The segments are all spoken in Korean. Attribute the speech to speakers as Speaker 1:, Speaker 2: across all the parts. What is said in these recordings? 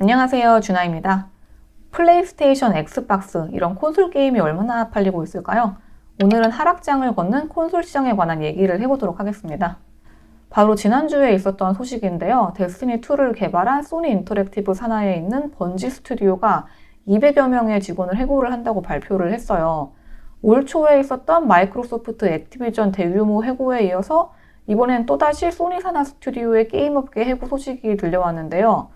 Speaker 1: 안녕하세요, 준하입니다. 플레이스테이션, 엑스박스 이런 콘솔 게임이 얼마나 팔리고 있을까요? 오늘은 하락장을 걷는 콘솔 시장에 관한 얘기를 해보도록 하겠습니다. 바로 지난주에 있었던 소식인데요. 데스티니2를 개발한 소니 인터랙티브 산하에 있는 번지 스튜디오가 200여 명의 직원을 해고를 한다고 발표를 했어요. 올 초에 있었던 마이크로소프트 액티비전 대규모 해고에 이어서 이번엔 또다시 소니 산하 스튜디오의 게임업계 해고 소식이 들려왔는데요.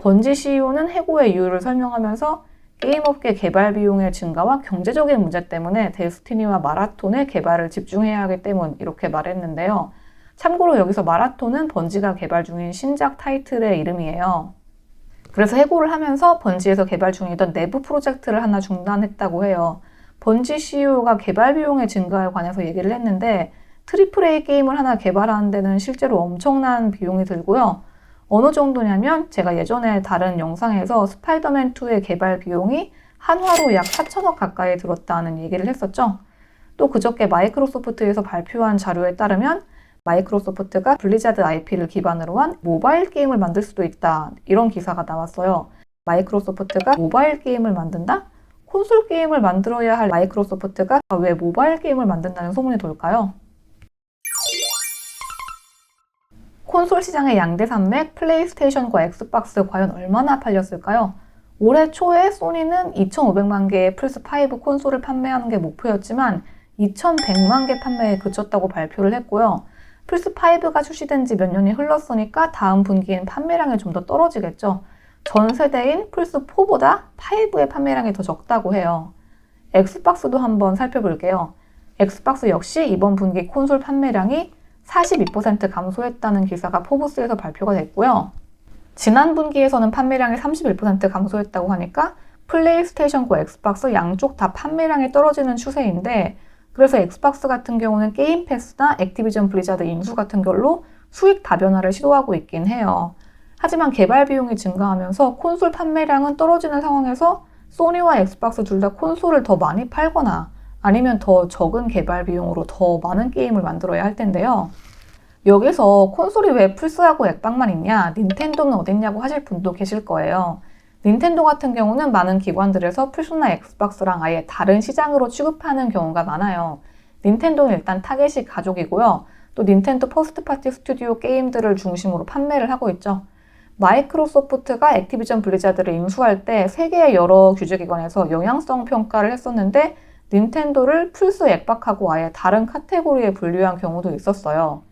Speaker 1: 번지 CEO는 해고의 이유를 설명하면서 게임업계 개발 비용의 증가와 경제적인 문제 때문에 데스티니와 마라톤의 개발을 집중해야 하기 때문 이렇게 말했는데요. 참고로 여기서 마라톤은 번지가 개발 중인 신작 타이틀의 이름이에요. 그래서 해고를 하면서 번지에서 개발 중이던 내부 프로젝트를 하나 중단했다고 해요. 번지 CEO가 개발 비용의 증가에 관해서 얘기를 했는데 AAA 게임을 하나 개발하는 데는 실제로 엄청난 비용이 들고요. 어느 정도냐면 제가 예전에 다른 영상에서 스파이더맨2의 개발 비용이 한화로 약 4천억 가까이 들었다는 얘기를 했었죠. 또 그저께 마이크로소프트에서 발표한 자료에 따르면 마이크로소프트가 블리자드 IP를 기반으로 한 모바일 게임을 만들 수도 있다. 이런 기사가 나왔어요. 마이크로소프트가 모바일 게임을 만든다? 콘솔 게임을 만들어야 할 마이크로소프트가 왜 모바일 게임을 만든다는 소문이 돌까요? 콘솔 시장의 양대 산맥 플레이스테이션과 엑스박스 과연 얼마나 팔렸을까요? 올해 초에 소니는 2,500만 개의 플스5 콘솔을 판매하는 게 목표였지만 2,100만 개 판매에 그쳤다고 발표를 했고요. 플스5가 출시된 지 몇 년이 흘렀으니까 다음 분기엔 판매량이 좀 더 떨어지겠죠. 전 세대인 플스4보다 5의 판매량이 더 적다고 해요. 엑스박스도 한번 살펴볼게요. 엑스박스 역시 이번 분기 콘솔 판매량이 42% 감소했다는 기사가 포브스에서 발표가 됐고요. 지난 분기에서는 판매량이 31% 감소했다고 하니까 플레이스테이션과 엑스박스 양쪽 다 판매량이 떨어지는 추세인데 그래서 엑스박스 같은 경우는 게임 패스나 액티비전 블리자드 인수 같은 걸로 수익 다변화를 시도하고 있긴 해요. 하지만 개발 비용이 증가하면서 콘솔 판매량은 떨어지는 상황에서 소니와 엑스박스 둘 다 콘솔을 더 많이 팔거나 아니면 더 적은 개발 비용으로 더 많은 게임을 만들어야 할 텐데요. 여기서 콘솔이 왜 플스하고 엑박만 있냐, 닌텐도는 어딨냐고 하실 분도 계실 거예요. 닌텐도 같은 경우는 많은 기관들에서 플스나 엑스박스랑 아예 다른 시장으로 취급하는 경우가 많아요. 닌텐도는 일단 타겟이 가족이고요. 또 닌텐도 퍼스트 파티 스튜디오 게임들을 중심으로 판매를 하고 있죠. 마이크로소프트가 액티비전 블리자드를 인수할 때 세계의 여러 규제기관에서 영향성 평가를 했었는데 닌텐도를 플스 엑박하고 아예 다른 카테고리에 분류한 경우도 있었어요.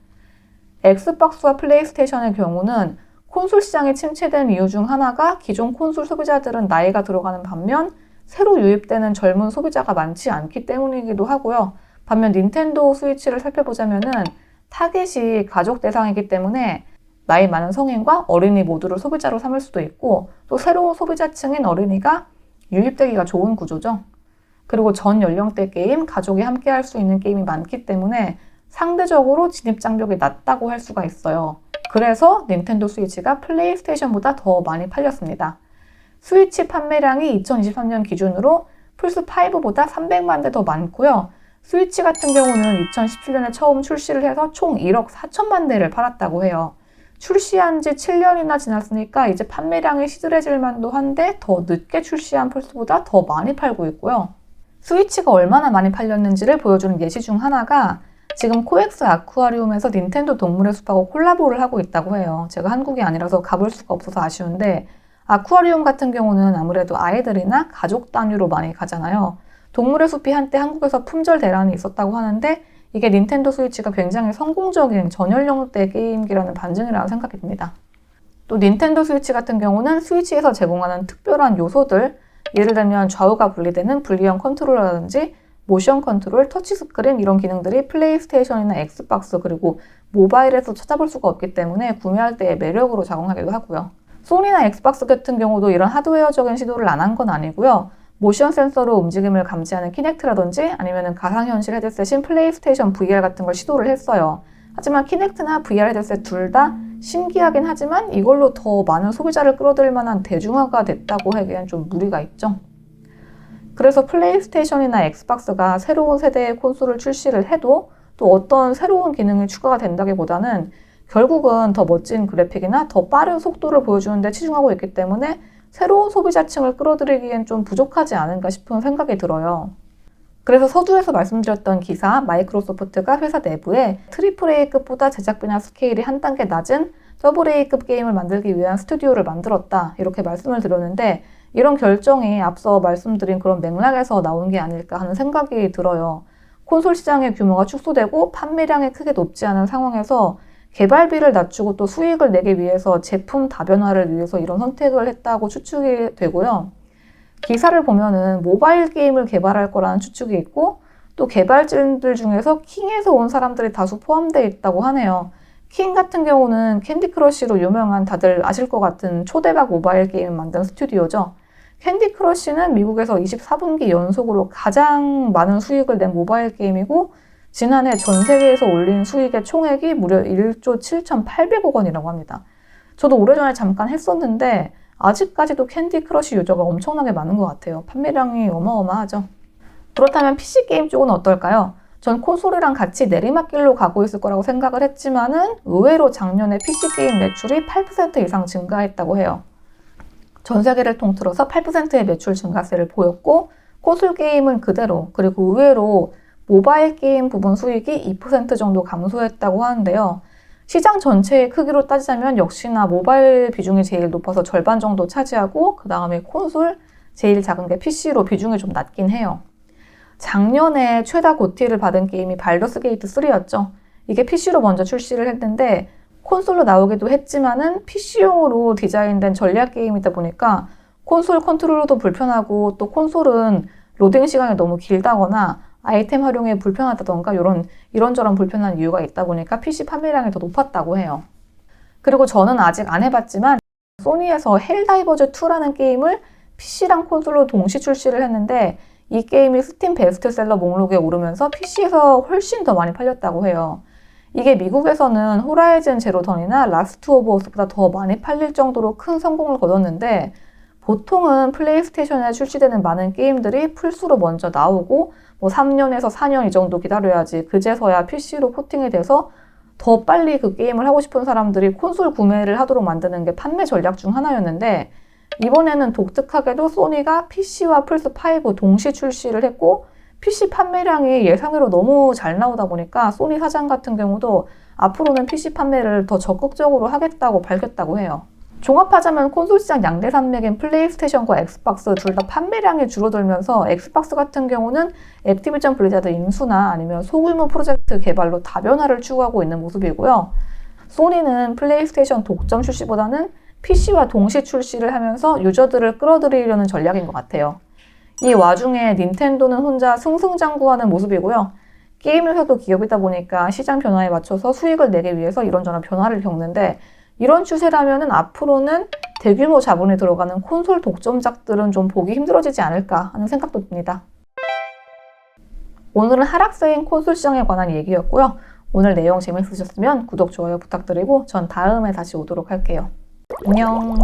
Speaker 1: 엑스박스와 플레이스테이션의 경우는 콘솔 시장이 침체된 이유 중 하나가 기존 콘솔 소비자들은 나이가 들어가는 반면 새로 유입되는 젊은 소비자가 많지 않기 때문이기도 하고요. 반면 닌텐도 스위치를 살펴보자면은 타겟이 가족 대상이기 때문에 나이 많은 성인과 어린이 모두를 소비자로 삼을 수도 있고 또 새로운 소비자층인 어린이가 유입되기가 좋은 구조죠. 그리고 전 연령대 게임, 가족이 함께 할 수 있는 게임이 많기 때문에 상대적으로 진입 장벽이 낮다고 할 수가 있어요. 그래서 닌텐도 스위치가 플레이스테이션보다 더 많이 팔렸습니다. 스위치 판매량이 2023년 기준으로 플스5보다 300만 대 더 많고요. 스위치 같은 경우는 2017년에 처음 출시를 해서 총 1억 4천만 대를 팔았다고 해요. 출시한 지 7년이나 지났으니까 이제 판매량이 시들해질 만도 한데 더 늦게 출시한 플스보다 더 많이 팔고 있고요. 스위치가 얼마나 많이 팔렸는지를 보여주는 예시 중 하나가 지금 코엑스 아쿠아리움에서 닌텐도 동물의 숲하고 콜라보를 하고 있다고 해요. 제가 한국이 아니라서 가볼 수가 없어서 아쉬운데 아쿠아리움 같은 경우는 아무래도 아이들이나 가족 단위로 많이 가잖아요. 동물의 숲이 한때 한국에서 품절 대란이 있었다고 하는데 이게 닌텐도 스위치가 굉장히 성공적인 전연령대 게임기라는 반증이라고 생각이 듭니다. 또 닌텐도 스위치 같은 경우는 스위치에서 제공하는 특별한 요소들, 예를 들면 좌우가 분리되는 분리형 컨트롤러라든지 모션 컨트롤, 터치스크린 이런 기능들이 플레이스테이션이나 엑스박스 그리고 모바일에서 찾아볼 수가 없기 때문에 구매할 때의 매력으로 작용하기도 하고요. 소니나 엑스박스 같은 경우도 이런 하드웨어적인 시도를 안 한 건 아니고요. 모션 센서로 움직임을 감지하는 키넥트라든지 아니면 가상현실 헤드셋인 플레이스테이션 VR 같은 걸 시도를 했어요. 하지만 키넥트나 VR 헤드셋 둘 다 신기하긴 하지만 이걸로 더 많은 소비자를 끌어들일 만한 대중화가 됐다고 하기엔 좀 무리가 있죠. 그래서 플레이스테이션이나 엑스박스가 새로운 세대의 콘솔을 출시를 해도 또 어떤 새로운 기능이 추가가 된다기보다는 결국은 더 멋진 그래픽이나 더 빠른 속도를 보여주는 데 치중하고 있기 때문에 새로운 소비자층을 끌어들이기엔 좀 부족하지 않은가 싶은 생각이 들어요. 그래서 서두에서 말씀드렸던 기사, 마이크로소프트가 회사 내부에 AAA급보다 제작비나 스케일이 한 단계 낮은 AA급 게임을 만들기 위한 스튜디오를 만들었다, 이렇게 말씀을 드렸는데, 이런 결정이 앞서 말씀드린 그런 맥락에서 나온 게 아닐까 하는 생각이 들어요. 콘솔 시장의 규모가 축소되고 판매량이 크게 높지 않은 상황에서 개발비를 낮추고 또 수익을 내기 위해서 제품 다변화를 위해서 이런 선택을 했다고 추측이 되고요. 기사를 보면은 모바일 게임을 개발할 거라는 추측이 있고, 또 개발진들 중에서 킹에서 온 사람들이 다수 포함되어 있다고 하네요. 킹 같은 경우는 캔디 크러쉬로 유명한, 다들 아실 것 같은 초대박 모바일 게임을 만든 스튜디오죠. 캔디 크러쉬는 미국에서 24분기 연속으로 가장 많은 수익을 낸 모바일 게임이고, 지난해 전 세계에서 올린 수익의 총액이 무려 1조 7,800억 원이라고 합니다. 저도 오래전에 잠깐 했었는데 아직까지도 캔디 크러쉬 유저가 엄청나게 많은 것 같아요. 판매량이 어마어마하죠. 그렇다면 PC 게임 쪽은 어떨까요? 전 콘솔이랑 같이 내리막길로 가고 있을 거라고 생각을 했지만은 의외로 작년에 PC 게임 매출이 8% 이상 증가했다고 해요. 전 세계를 통틀어서 8%의 매출 증가세를 보였고, 콘솔 게임은 그대로, 그리고 의외로 모바일 게임 부분 수익이 2% 정도 감소했다고 하는데요. 시장 전체의 크기로 따지자면 역시나 모바일 비중이 제일 높아서 절반 정도 차지하고, 그 다음에 콘솔, 제일 작은 게 PC로 비중이 좀 낮긴 해요. 작년에 최다 고티를 받은 게임이 발더스 게이트 3였죠. 이게 PC로 먼저 출시를 했는데 콘솔로 나오기도 했지만은 PC용으로 디자인된 전략 게임이다 보니까 콘솔 컨트롤러도 불편하고, 또 콘솔은 로딩 시간이 너무 길다거나 아이템 활용이 불편하다던가 이런저런 불편한 이유가 있다 보니까 PC 판매량이 더 높았다고 해요. 그리고 저는 아직 안 해봤지만 소니에서 헬다이버즈 2라는 게임을 PC랑 콘솔로 동시 출시를 했는데, 이 게임이 스팀 베스트셀러 목록에 오르면서 PC에서 훨씬 더 많이 팔렸다고 해요. 이게 미국에서는 호라이즌 제로 던이나 라스트 오브 어스보다 더 많이 팔릴 정도로 큰 성공을 거뒀는데, 보통은 플레이스테이션에 출시되는 많은 게임들이 플스로 먼저 나오고 3년에서 4년 이 정도 기다려야지 그제서야 PC로 포팅이 돼서 더 빨리 그 게임을 하고 싶은 사람들이 콘솔 구매를 하도록 만드는 게 판매 전략 중 하나였는데, 이번에는 독특하게도 소니가 PC와 플스5 동시 출시를 했고, PC 판매량이 예상외로 너무 잘 나오다 보니까 소니 사장 같은 경우도 앞으로는 PC 판매를 더 적극적으로 하겠다고 밝혔다고 해요. 종합하자면 콘솔 시장 양대 산맥인 플레이스테이션과 엑스박스 둘 다 판매량이 줄어들면서, 엑스박스 같은 경우는 액티비전 블리자드 인수나 아니면 소규모 프로젝트 개발로 다변화를 추구하고 있는 모습이고요. 소니는 플레이스테이션 독점 출시보다는 PC와 동시 출시를 하면서 유저들을 끌어들이려는 전략인 것 같아요. 이 와중에 닌텐도는 혼자 승승장구하는 모습이고요. 게임 회사도 기업이다 보니까 시장 변화에 맞춰서 수익을 내기 위해서 이런저런 변화를 겪는데, 이런 추세라면은 앞으로는 대규모 자본이 들어가는 콘솔 독점작들은 좀 보기 힘들어지지 않을까 하는 생각도 듭니다. 오늘은 하락세인 콘솔 시장에 관한 얘기였고요. 오늘 내용 재밌으셨으면 구독, 좋아요 부탁드리고 전 다음에 다시 오도록 할게요. 안녕.